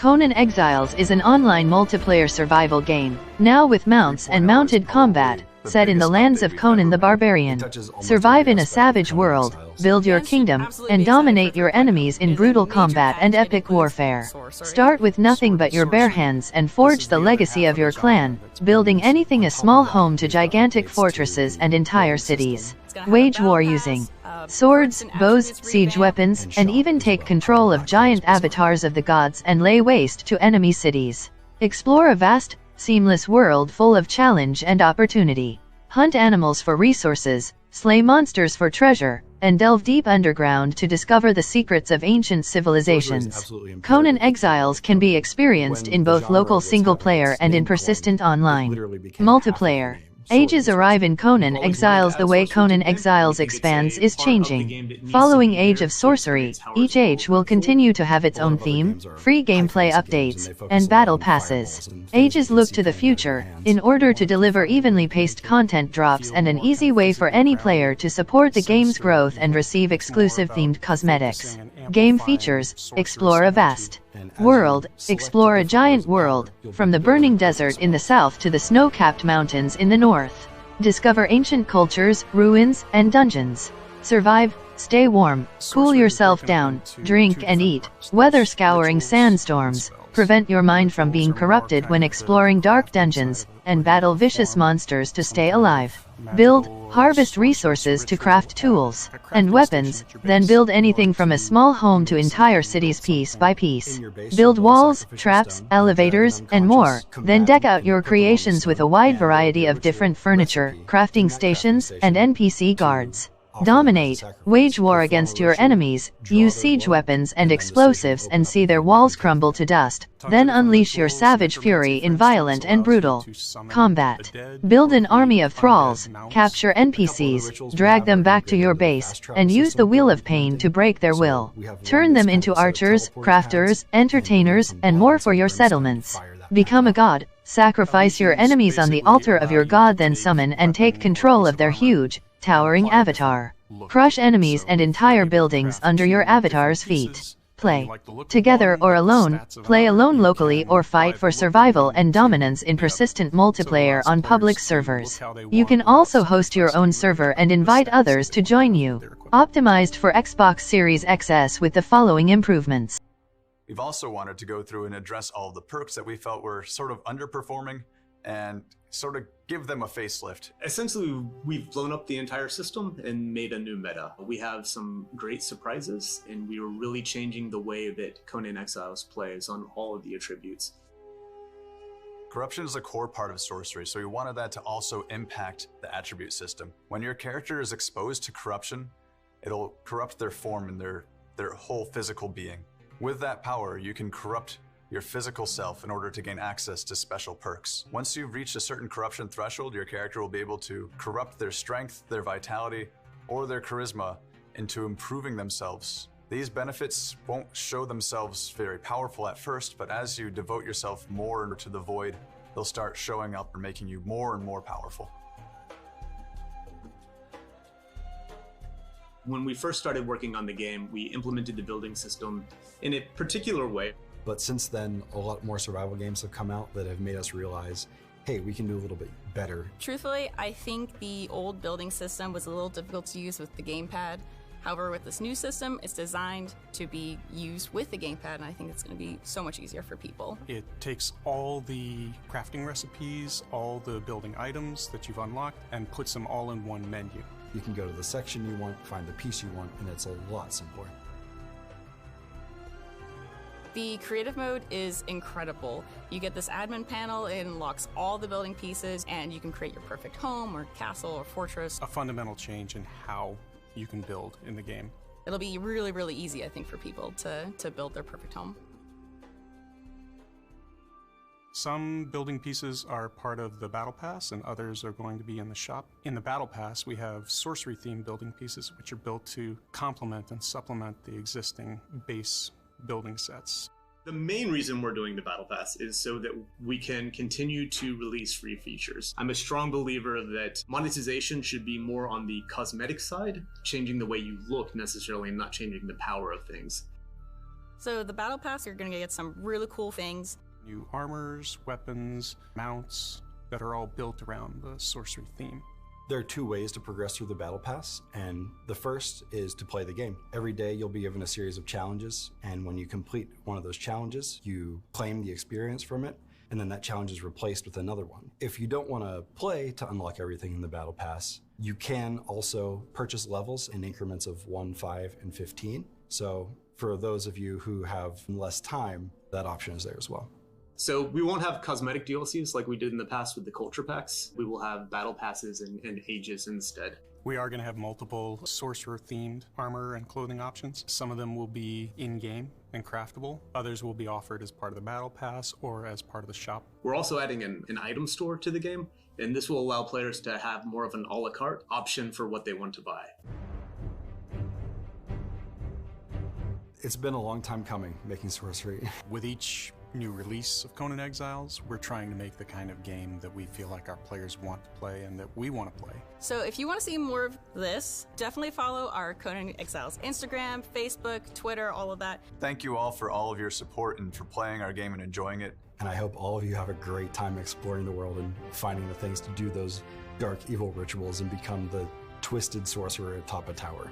Conan Exiles is an online multiplayer survival game, now with mounts and mounted combat, set in the lands of Conan the Barbarian. Survive in a savage world, build your kingdom, and dominate your enemies in brutal combat and epic warfare. Start with nothing but your bare hands and forge the legacy of your clan, building anything a small home to gigantic fortresses and entire cities. Wage war using swords, bows, siege weapons, and even take control of giant avatars of the gods and lay waste to enemy cities. Explore a vast, seamless world full of challenge and opportunity. Hunt animals for resources, slay monsters for treasure, and delve deep underground to discover the secrets of ancient civilizations. Conan Exiles can be experienced in both local single-player and in persistent online multiplayer. Ages arrive in Conan Exiles. The way Conan Exiles expands is changing. Following Age of Sorcery, each age will continue to have its own theme, free gameplay updates, and battle passes. Ages look to the future, in order to deliver evenly paced content drops and an easy way for any player to support the game's growth and receive exclusive themed cosmetics. Game features: explore a vast world, explore a giant world, from the burning desert in the south to the snow-capped mountains in the north. Discover ancient cultures, ruins, and dungeons. Survive, stay warm, cool yourself down, drink and eat, weather scouring sandstorms, prevent your mind from being corrupted when exploring dark dungeons, and battle vicious monsters to stay alive. Build, harvest resources to craft tools and weapons, then build anything from a small home to entire cities piece by piece. Build walls, traps, elevators, and more, then deck out your creations with a wide variety of different furniture, crafting stations, and NPC guards. Dominate, wage war against your enemies, use siege weapons and explosives and see their walls crumble to dust, then unleash your savage fury in violent and brutal combat. Build an army of thralls, capture NPCs, drag them back to your base, and use the Wheel of Pain to break their will. Turn them into archers, crafters, entertainers, and more for your settlements. Become a god, sacrifice your enemies on the altar of your god, then summon and take control of their huge, towering avatar. Crush enemies and entire buildings under your avatar's feet. Play together or alone, play alone locally or fight for survival and dominance in persistent multiplayer on public servers. You can also host your own server and invite others to join you. Optimized for Xbox Series XS with the following improvements. We've also wanted to go through and address all of the perks that we felt were sort of underperforming and sort of give them a facelift. Essentially, we've blown up the entire system and made a new meta. We have some great surprises, and we are really changing the way that Conan Exiles plays on all of the attributes. Corruption is a core part of sorcery, so we wanted that to also impact the attribute system. When your character is exposed to corruption, it'll corrupt their form and their whole physical being. With that power, you can corrupt your physical self in order to gain access to special perks. Once you've reached a certain corruption threshold, your character will be able to corrupt their strength, their vitality, or their charisma into improving themselves. These benefits won't show themselves very powerful at first, but as you devote yourself more to the void, they'll start showing up and making you more and more powerful. When we first started working on the game, we implemented the building system in a particular way. But since then, a lot more survival games have come out that have made us realize, hey, we can do a little bit better. Truthfully, I think the old building system was a little difficult to use with the gamepad. However, with this new system, it's designed to be used with the gamepad, and I think it's going to be so much easier for people. It takes all the crafting recipes, all the building items that you've unlocked, and puts them all in one menu. You can go to the section you want, find the piece you want, and it's a lot simpler. The creative mode is incredible. You get this admin panel, it unlocks all the building pieces, and you can create your perfect home or castle or fortress. A fundamental change in how you can build in the game. It'll be really, really easy, I think, for people to build their perfect home. Some building pieces are part of the Battle Pass and others are going to be in the shop. In the Battle Pass, we have sorcery-themed building pieces which are built to complement and supplement the existing base building sets. The main reason we're doing the Battle Pass is so that we can continue to release free features. I'm a strong believer that monetization should be more on the cosmetic side, changing the way you look necessarily and not changing the power of things. So the Battle Pass, you're going to get some really cool things. New armors, weapons, mounts that are all built around the sorcery theme. There are two ways to progress through the Battle Pass, and the first is to play the game. Every day you'll be given a series of challenges, and when you complete one of those challenges, you claim the experience from it, and then that challenge is replaced with another one. If you don't want to play to unlock everything in the Battle Pass, you can also purchase levels in increments of 1, 5, and 15. So for those of you who have less time, that option is there as well. So we won't have cosmetic DLCs like we did in the past with the culture packs. We will have battle passes and ages instead. We are going to have multiple sorcerer-themed armor and clothing options. Some of them will be in-game and craftable. Others will be offered as part of the Battle Pass or as part of the shop. We're also adding an item store to the game, and this will allow players to have more of an a la carte option for what they want to buy. It's been a long time coming, making sorcery. With each new release of Conan Exiles, we're trying to make the kind of game that we feel like our players want to play and that we want to play. So if you want to see more of this, definitely follow our Conan Exiles Instagram, Facebook, Twitter, all of that. Thank you all for all of your support and for playing our game and enjoying it. And I hope all of you have a great time exploring the world and finding the things to do those dark, evil rituals and become the twisted sorcerer atop a tower.